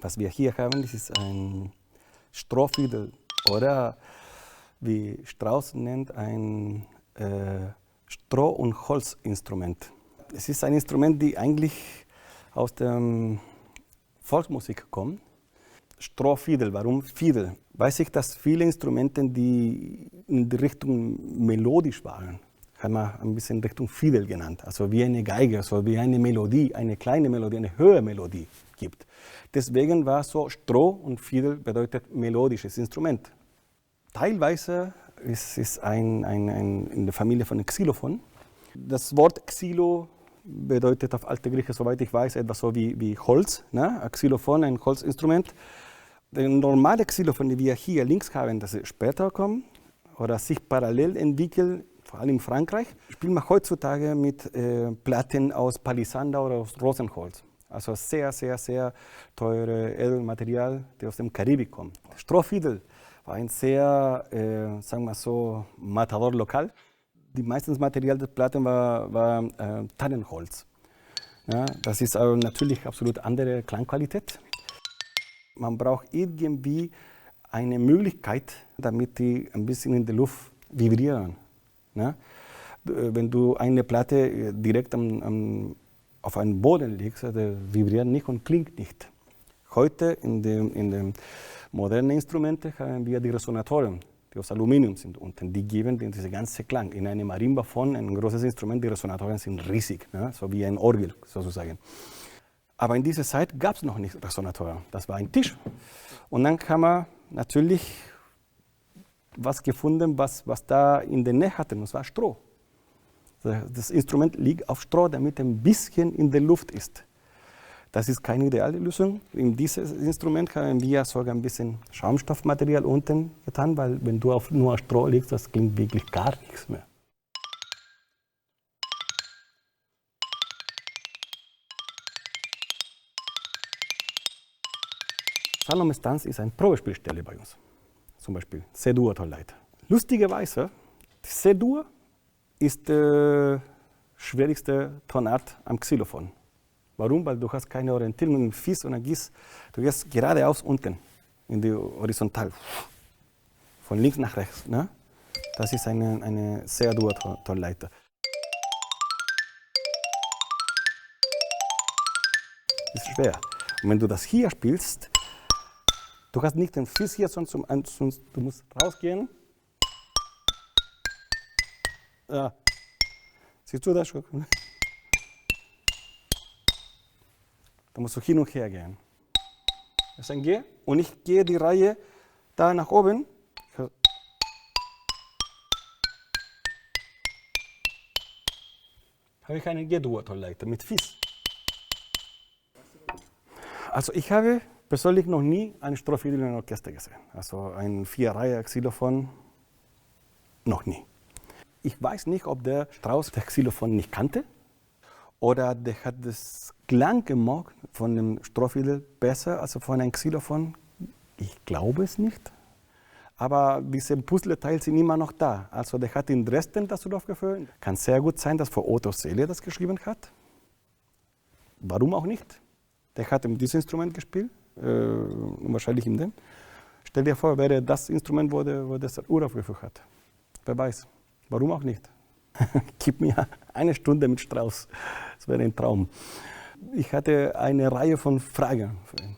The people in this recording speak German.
Was wir hier haben, das ist ein Strohfiedel oder wie Strauss nennt, ein Stroh- und Holzinstrument. Es ist ein Instrument, das eigentlich aus der Volksmusik kommt. Strohfiedel, warum Fiedel? Weiß ich, dass viele Instrumente, die in die Richtung melodisch waren, haben wir ein bisschen Richtung Fiedel genannt. Also wie eine Geige, also wie eine Melodie, eine kleine Melodie, eine höhere Melodie gibt. Deswegen war so Stroh und Fiedel bedeutet melodisches Instrument. Teilweise ist es in der Familie von Xylophon. Das Wort Xylo bedeutet auf Altgriechisch, soweit ich weiß, etwas so wie Holz. Ne? Ein Xylophon, ein Holzinstrument. Der normale Xylophon, den wir hier links haben, das später kommt oder sich parallel entwickelt, vor allem in Frankreich, spielt man heutzutage mit Platten aus Palisander oder aus Rosenholz. Also sehr, sehr, sehr teure Edelmaterial, das aus dem Karibik kommt. Strohfiedel war ein sehr, sagen wir so, Matador-Lokal. Die meisten Material der Platten war Tannenholz. Ja, das ist aber natürlich absolut andere Klangqualität. Man braucht irgendwie eine Möglichkeit, damit die ein bisschen in der Luft vibrieren. Ja? Wenn du eine Platte direkt auf einem Boden legst, vibriert nicht und klingt nicht. Heute in den modernen Instrumenten haben wir die Resonatoren, die aus Aluminium sind unten. Die geben diesen ganzen Klang. In einem Marimbaphon, ein großes Instrument, die Resonatoren sind riesig, ja? So wie ein Orgel sozusagen. Aber in dieser Zeit gab es noch nicht Resonatoren. Das war ein Tisch. Und dann haben wir natürlich was gefunden, was da in der Nähe hatte, und das war Stroh. Das Instrument liegt auf Stroh, damit ein bisschen in der Luft ist. Das ist keine ideale Lösung. In dieses Instrument haben wir sogar ein bisschen Schaumstoffmaterial unten getan, weil wenn du auf nur Stroh legst, das klingt wirklich gar nichts mehr. Salomon's Tanz ist eine Probespielstelle bei uns. Zum Beispiel C-Dur-Tonleiter. Lustigerweise, die C-Dur ist die schwierigste Tonart am Xylophon. Warum? Weil du hast keine Orientierung im Fis und Gis. Du gehst geradeaus unten in die Horizontal. Von links nach rechts. Ne? Das ist eine C-Dur-Tonleiter. Das ist schwer. Und wenn du das hier spielst, du hast nicht den Fis hier, sondern du musst rausgehen. Ja. Siehst du das schon? Da musst du hin und her gehen. Das ist ein G. Und ich gehe die Reihe da nach oben. Habe ich einen G-Dur-Tonleiter mit Fis. Also ich habe persönlich noch nie ein Strohfiedel in einem Orchester gesehen. Also ein 4-Reihe-Xylophon, noch nie. Ich weiß nicht, ob der Strauss das Xylophon nicht kannte oder der hat das Klang gemocht von dem Strohfiedel besser als von einem Xylophon. Ich glaube es nicht. Aber diese Puzzleteile sind immer noch da. Also der hat in Dresden das aufgeführt. Kann sehr gut sein, dass vor Otto Seele das geschrieben hat. Warum auch nicht? Der hat dieses Instrument gespielt. Wahrscheinlich in dem. Stell dir vor, wäre das Instrument, wo das uraufgeführt hat. Wer weiß. Warum auch nicht? Gib mir eine Stunde mit Strauss. Das wäre ein Traum. Ich hatte eine Reihe von Fragen für ihn.